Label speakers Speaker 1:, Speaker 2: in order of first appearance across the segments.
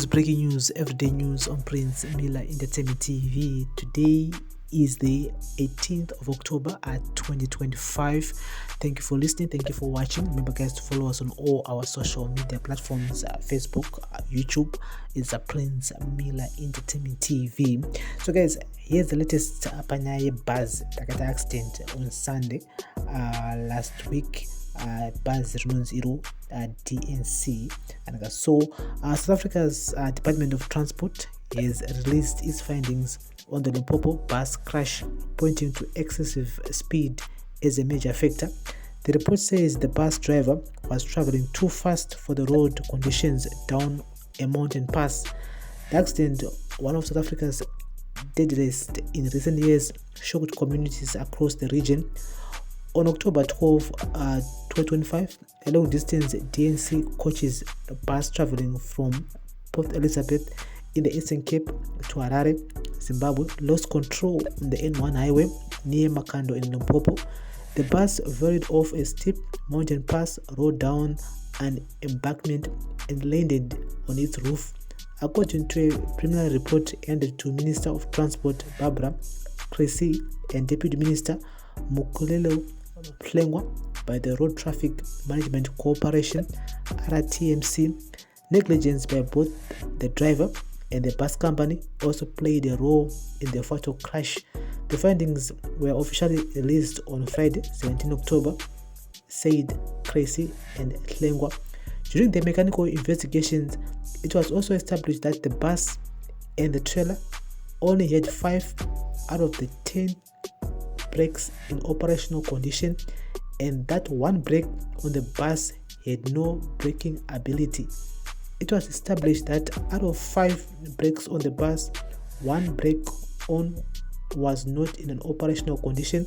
Speaker 1: breaking news, everyday news on Prince Miller Entertainment TV. Today is the 18th of October at 2025. Thank you for listening. Thank you for watching. Remember, guys, to follow us on all our social media platforms, Facebook, YouTube. It's a Prince Miller Entertainment TV. So, guys, here's the latest Panyaye buzz Takata accident on Sunday last week. Buzz Runonziro DNC, and so South Africa's Department of Transport has released its findings on the Limpopo bus crash, pointing to excessive speed as a major factor. The report says the bus driver was traveling too fast for the road conditions down a mountain pass. The accident, one of South Africa's deadliest in recent years, shocked communities across the region. On October 12, 2025, a long-distance DNC coaches bus traveling from Port Elizabeth in the Eastern Cape to Harare, Zimbabwe, lost control on the N1 highway near Makando in Limpopo. The bus veered off a steep mountain pass, rode down an embankment, and landed on its roof. According to a preliminary report handed to Minister of Transport Barbara Cressy and Deputy Minister Mukulelo Plengwa by the Road Traffic Management Corporation (RTMC), negligence by both the driver and the bus company also played a role in the fatal crash. The findings were officially released on Friday, 17 October, said Cressy and Plengwa. During the mechanical investigations, it was also established that the bus and the trailer only had 5 out of the 10 brakes in operational condition, and that one brake on the bus had no braking ability. It was established that out of 5 brakes on the bus, 1 brake on was not in an operational condition.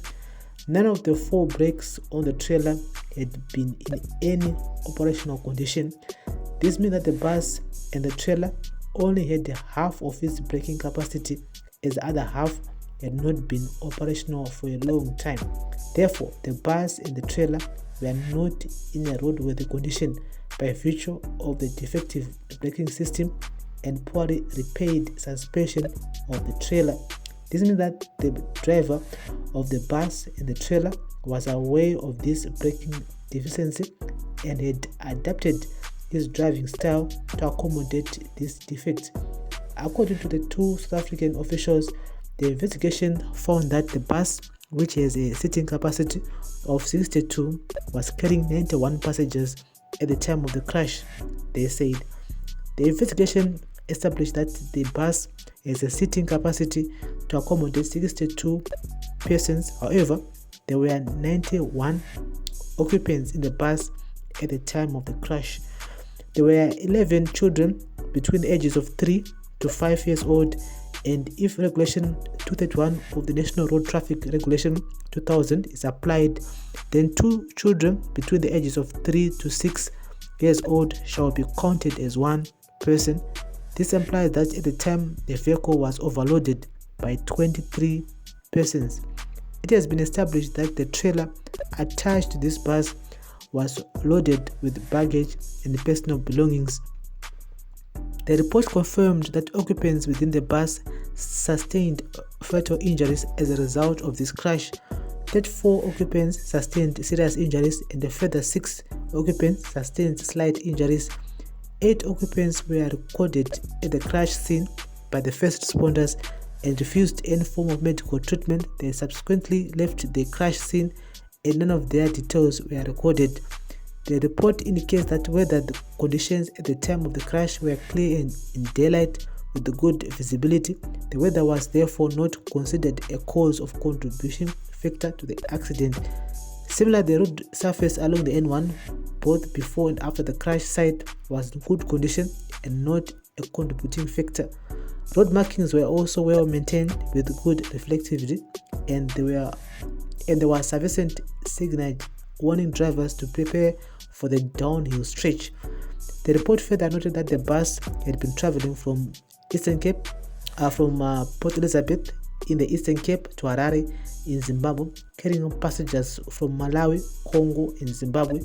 Speaker 1: None of the 4 brakes on the trailer had been in any operational condition. This means that the bus and the trailer only had half of its braking capacity, as the other half had not been operational for a long time. Therefore, the bus and the trailer were not in a roadworthy condition by virtue of the defective braking system and poorly repaired suspension of the trailer. This means that the driver of the bus and the trailer was aware of this braking deficiency and had adapted his driving style to accommodate this defect. According to the 2 South African officials, the investigation found that the bus, which has a seating capacity of 62, was carrying 91 passengers at the time of the crash. They said the investigation established that the bus has a seating capacity to accommodate 62 persons. However, there were 91 occupants in the bus at the time of the crash. There were 11 children between the ages of 3 to 5 years old, and if Regulation 231 of the National Road Traffic Regulation 2000 is applied, then 2 children between the ages of 3 to 6 years old shall be counted as 1 person. This implies that at the time the vehicle was overloaded by 23 persons. It has been established that the trailer attached to this bus was loaded with baggage and personal belongings. The report confirmed that occupants within the bus sustained fatal injuries as a result of this crash. 34 occupants sustained serious injuries and a further 6 occupants sustained slight injuries. 8 occupants were recorded at the crash scene by the first responders and refused any form of medical treatment. They subsequently left the crash scene and none of their details were recorded. The report indicates that whether the conditions at the time of the crash were clear and in daylight with the good visibility, the weather was therefore not considered a cause of contribution factor to the accident. Similarly, the road surface along the N1, both before and after the crash site, was in good condition and not a contributing factor. Road markings were also well maintained with good reflectivity, and there was sufficient signage warning drivers to prepare for the downhill stretch. The report further noted that the bus had been traveling from Eastern Cape, from Port Elizabeth in the Eastern Cape to Harare in Zimbabwe, carrying passengers from Malawi, Congo, and Zimbabwe.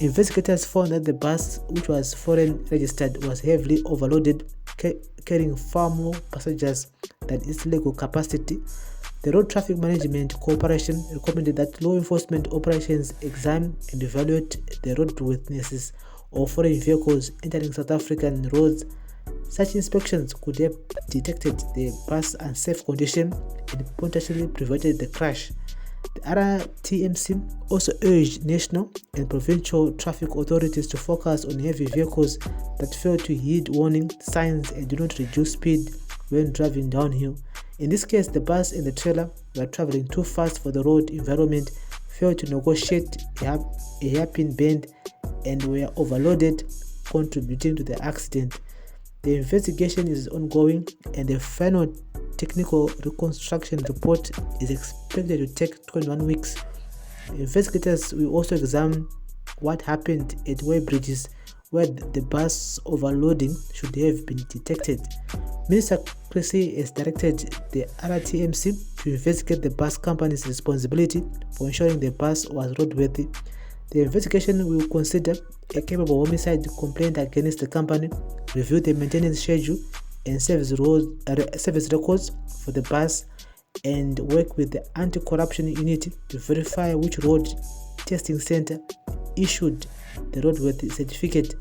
Speaker 1: Investigators found that the bus, which was foreign registered, was heavily overloaded, carrying far more passengers than its legal capacity. The Road Traffic Management Corporation recommended that law enforcement operations examine and evaluate the roadworthiness of foreign vehicles entering South African roads. Such inspections could have detected the bus unsafe condition and potentially prevented the crash. The RTMC also urged national and provincial traffic authorities to focus on heavy vehicles that fail to heed warning signs and do not reduce speed when driving downhill. In this case, the bus and the trailer were traveling too fast for the road environment, failed to negotiate a hairpin bend, and were overloaded, contributing to the accident. The investigation is ongoing, and the final technical reconstruction report is expected to take 21 weeks. Investigators will also examine what happened at weighbridges where the bus overloading should have been detected. Minister Cressy has directed the RTMC to investigate the bus company's responsibility for ensuring the bus was roadworthy. The investigation will consider a capable homicide complaint against the company, review the maintenance schedule and service records for the bus, and work with the anti-corruption unit to verify which road testing center issued the roadworthy certificate.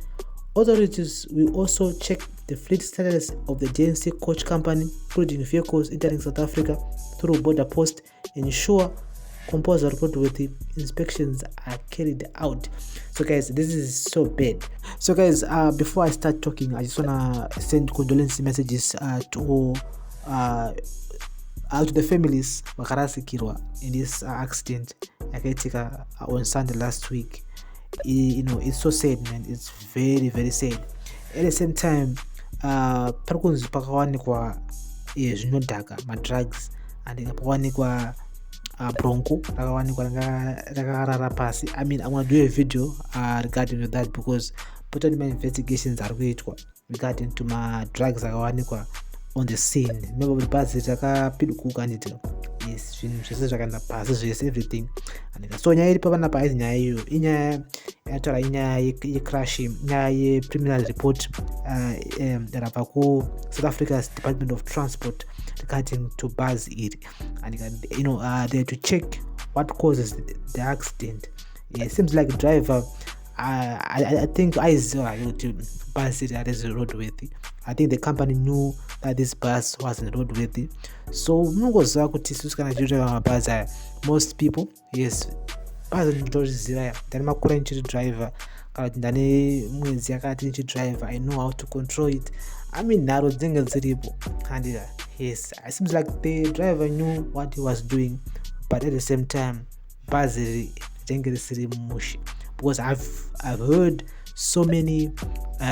Speaker 1: Authorities will also check the fleet status of the JNC coach company, including vehicles entering South Africa through border post, and ensure compulsory roadworthy inspections are carried out. So guys, this is so bad. So guys, before I start talking, I just wanna send condolence messages to the families vakarasikirwa in this accident yakaitika on Sunday last week. It's so sad, man. It's very, very sad. At the same time, parikunzi pakawanikwa zvinodhaka madrugs and pakawanikwa bronco rakawanikwa rakarara pasi. I mean, I'm gonna do a video regarding that because potentially my investigations are kuitwa regarding to my drugs rakawanikwa on the scene. Remember the bus rakapidukuka ndito. Yes, zvinhu zvese zvakaenda pasi zvese everything. So nyaya iri papanapa haizi nyaya iyo, inyaya yataura inyaya yecrash, nyaya yepreliminary report rabva kuSouth Africa's Department of Transport regarding to bus iri, and they have to check what causes the accident. It seems like driver I think aiziva kuti bus iri is roadworthy. I think the company knew that this bus wasn't roadworthy. So munongoziva kuti isusu kana tichireva mabhazi aya, most people, yes, bhazi ndinotoriziva, ndane makore ndichiri driver, kana kuti ndane mwedzi yakati ndichidriver, I know how to control it. I mean, nharo dzinenge dziripo, and yes, it seems like the driver knew what he was doing, but at the same time bhazi rinenge risiri mushi. Because I've heard so many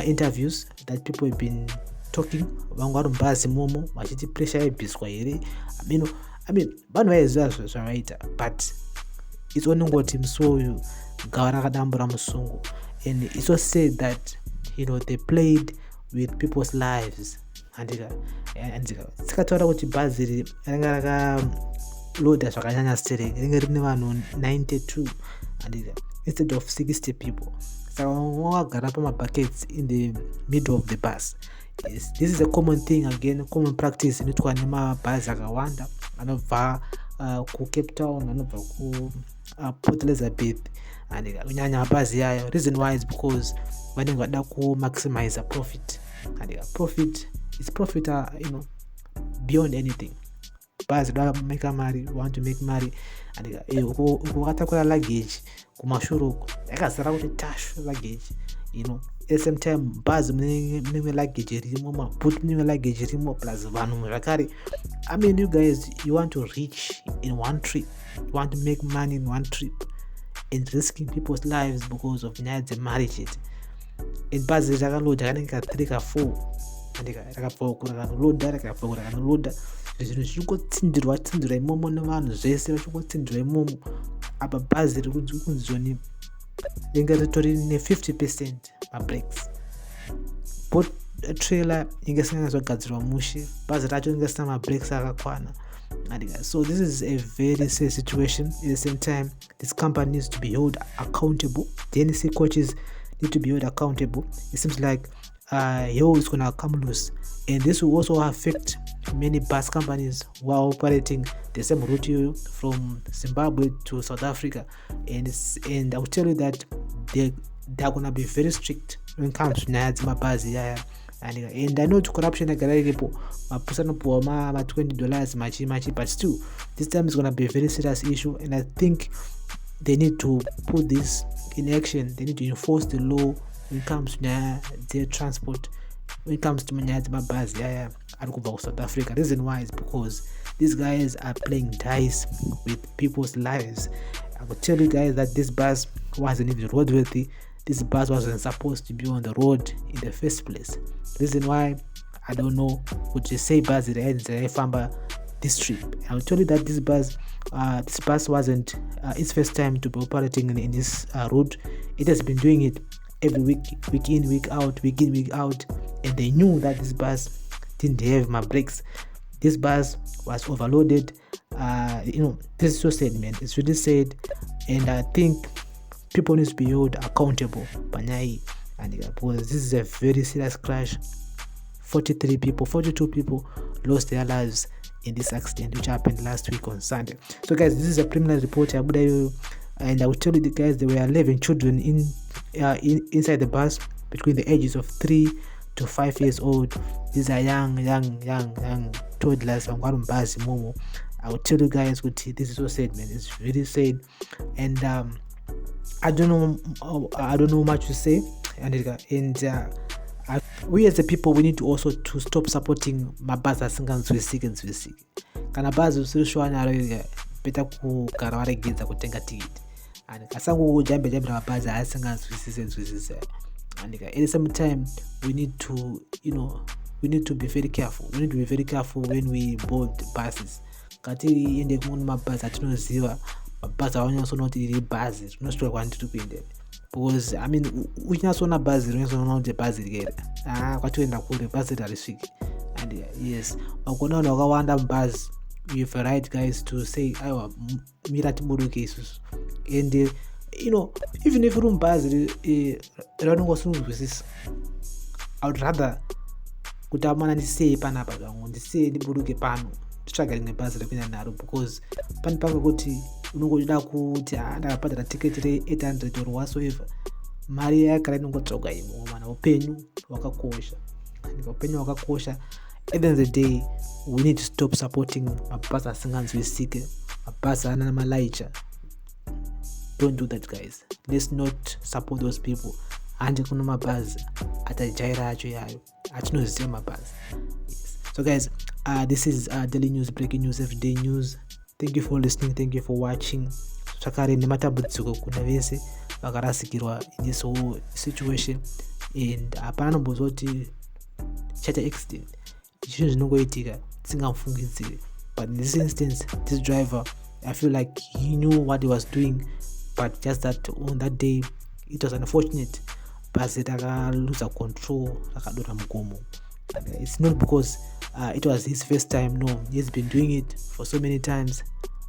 Speaker 1: interviews that people have been talking vangwari mubhazi momo vachiti pressure yebhiswa here. I mean vanhu vaiziva zvavaita, but it's only ngoti musi uyu gava rakadambura musungu, and it's so sad that they played with people's lives. And tikataura kuti bhazi iri ranga rakaloda zvakanyanya stereki, ringe rine vanhu 92 instead of 60 people. Saka wagara pamabuckets in the middle of the bus. Yes, this is a common thing, again, common practice inoitwa nemabhazi akawanda anobva kuCape Town, anobva kuPort Elizabeth, and kunyanya mabhazi yayo. Reason why is because vanenge vada kumaximize profit, and profit is profit, beyond anything. Bhazi make mari, want to make money, and ukakatakura luggage kumashure uko yakazara kuti tashu luggage, at the same time bhazi mune luggage irimo, mabhuti mune luggage irimo, plus vanhu zvakare. I mean, you guys, you want to reach in one trip, you want to make money in one trip, and risking people's lives because of nyaya dzemari chete. And bhazi rakaloda kanenge ka 3 ka 4, and rakabva kurakanoda rakabva kurakanoda, zvinhu zvichingotsindirwa imomo nevanhu zvese vachingotsindirwa imomo. Apa bhazi riri kunzoni ringe ritori ne50% mabreaks. Both trailer inge isingazogadzirwa mushe, bhazi racho inge risina mabreaks akakwana. So this is a very serious situation. At the same time, this company needs to be held accountable. The NSC coaches need to be held accountable. It seems like hell is gonna come loose, and this will also affect many bus companies who are operating the same route from Zimbabwe to South Africa, and I'll tell you that they're gonna be very strict when it comes to mabhazi yaya. And I know corruption agarairipo mapusanopuwa ma $20 machi, but still this time is gonna be a very serious issue, and I think they need to put this in action. They need to enforce the law when it comes to their transport, when it comes to mabhazi yaya ari kubva South Africa. Reason why is because these guys are playing dice with people's lives. I will tell you guys that this bus wasn't even roadworthy. This bus wasn't supposed to be on the road in the first place. Reason why, I don't know, would you say bus this trip? I will tell you that this bus wasn't its first time to be operating in this route. It has been doing it every week in, week out, and they knew that this bus didn't have my brakes. This bus was overloaded. This is so sad, man. It's really sad, and I think people need to be held accountable, and because this is a very serious crash. 42 people lost their lives in this accident, which happened last week on Sunday. So guys, this is a preliminary report, and I will tell you the guys, there were 11 children inside the bus between the ages of 3 to 5 years old. These are young toddlers. I will tell you guys, this is so sad, man. It's really sad, and I don't know much to say, we as a people, we need to also to stop supporting mabhazi asinganzwisiki. Kana bhazi usiri sure naro, better kugara waregedza kutenga tikiti, and kasangojambira mabhazi asinganzwisisi. And at the same time, we need to be very careful. We need to be very careful when we board buses. Kati ende kumwe mabhazi atinoziva, mabhazi awanyasonoti iri bhazi tinosvika kwandiri kuendera, because uchinyasona bhazi rinyasoona kuti bhazi rikere kwatoenda kure, bhazi harisviki. And yes, makona vanhu vakawanda mubhazi. You have a right, guys, to say aiwa mira tiburuke isusu. And even if uri mubhazi ranongosungunzwisisa, I would rather kuti amana ndisei panapa zvangu, ndisei ndiburuke pano nditsvaga rimwe bhazi rekuenda naro, because pane pamwe kuti unongoda kuti ndakabhadhara tiketi re$800 or whatsoever, mari yakara inongotsvaga imwe. Mana upenyu hwakakosha. At the end of the day, we need to stop supporting mabhazi asinganzwisiki, mabhazi ana malaicha. Don't do that, guys. Let's not support those people. Handi kuno mabhazi atajaira acho yayo atinoziva mabhazi. So guys, this is daily news, breaking news, everyday news. Thank you for listening, thank you for watching. Zvakare nematambudziko kuna vese vakarasikirwa in this whole situation, and hapana nombozoti chaita accident. Chinhu zvinongoitika tisingafungidzire, but in this instance, this driver, I feel like he knew what he was doing, but just that on that day it was unfortunate. Bhazi rakaluza control, rakadora mugomo. It's not because it was his first time. No, he's been doing it for so many times.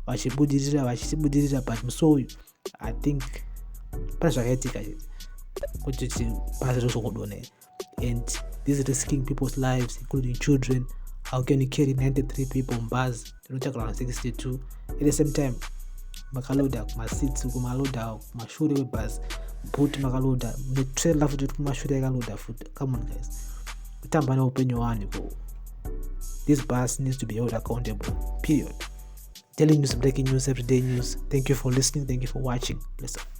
Speaker 1: Vachibudirira, but musoyu, I think pane zvakaitika kuti bhazi rozokodona, and this is risking people's lives, including children. How can you carry 93 people mubhazi rinotakura vanhu 62 at the same time? Makaloda kumasits, kumaloda kumashure webhazi, boot makaloda, netrailer futi kumashure yakaloda futi. Come on, guys, kutamba neupenyu hwevanhu. This bus needs to be held accountable, period. Daily news, breaking news, everyday news. Thank you for listening, thank you for watching. Bless up.